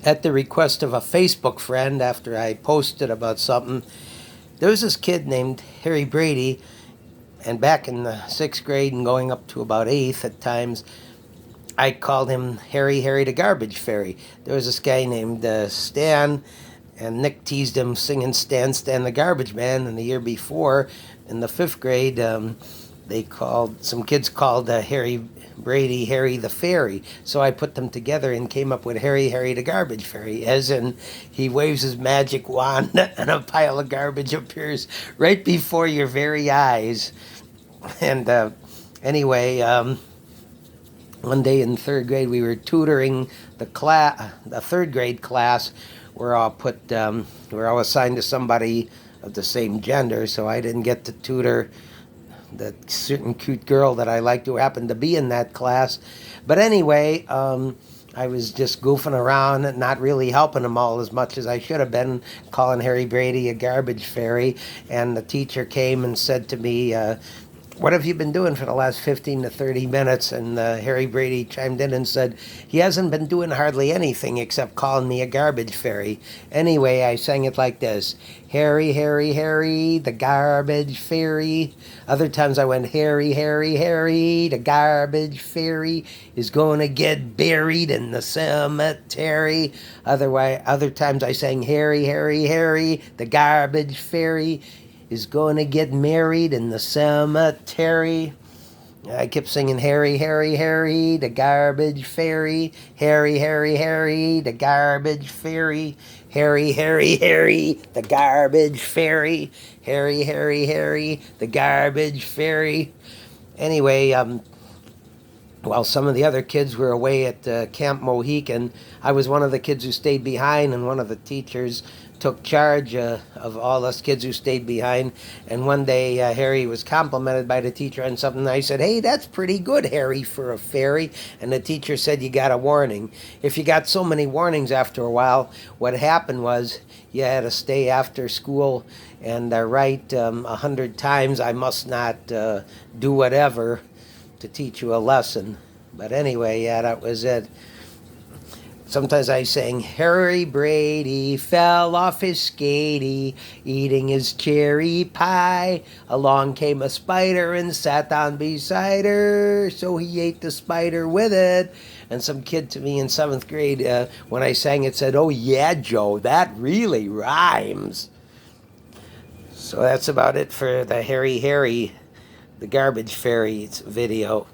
at the request of a Facebook friend, after I posted about something, there was this kid named Harry Brady, and back in the 6th grade and going up to about 8th at times, I called him Harry the Garbage Fairy. There was this guy named Stan, and Nick teased him singing Stan the Garbage Man. And the year before, in the 5th grade, some kids called Harry Brady Harry the Fairy. So I put them together and came up with Harry the Garbage Fairy, as in he waves his magic wand and a pile of garbage appears right before your very eyes. And anyway, one day in 3rd grade, we were tutoring the 3rd grade class. We're all assigned to somebody of the same gender, so I didn't get to tutor the certain cute girl that I liked who happened to be in that class. But anyway, I was just goofing around and not really helping them all as much as I should have been, calling Harry Brady a garbage fairy. And the teacher came and said to me, what have you been doing for the last 15 to 30 minutes? And Harry Brady chimed in and said, he hasn't been doing hardly anything except calling me a garbage fairy. Anyway, I sang it like this: Harry, the garbage fairy. Other times I went, Harry, the garbage fairy is going to get buried in the cemetery. Other times I sang, Harry, the garbage fairy is going to get married in the cemetery. I kept singing, Harry, the garbage fairy. Harry, the garbage fairy. Harry, the garbage fairy. Harry, the garbage fairy. Anyway, while some of the other kids were away at Camp Mohican, I was one of the kids who stayed behind, and one of the teachers took charge of all us kids who stayed behind. And one day, Harry was complimented by the teacher on something. I said, hey, that's pretty good, Harry, for a fairy. And the teacher said, you got a warning. If you got so many warnings after a while, what happened was you had to stay after school and write 100 times, I must not do whatever, to teach you a lesson. But anyway, yeah, that was it. Sometimes I sang, Harry Brady fell off his skatey, eating his cherry pie. Along came a spider and sat down beside her, so he ate the spider with it. And some kid to me in 7th grade, when I sang it, said, oh yeah, Joe, that really rhymes. So that's about it for the Harry, the Garbage Fairy video.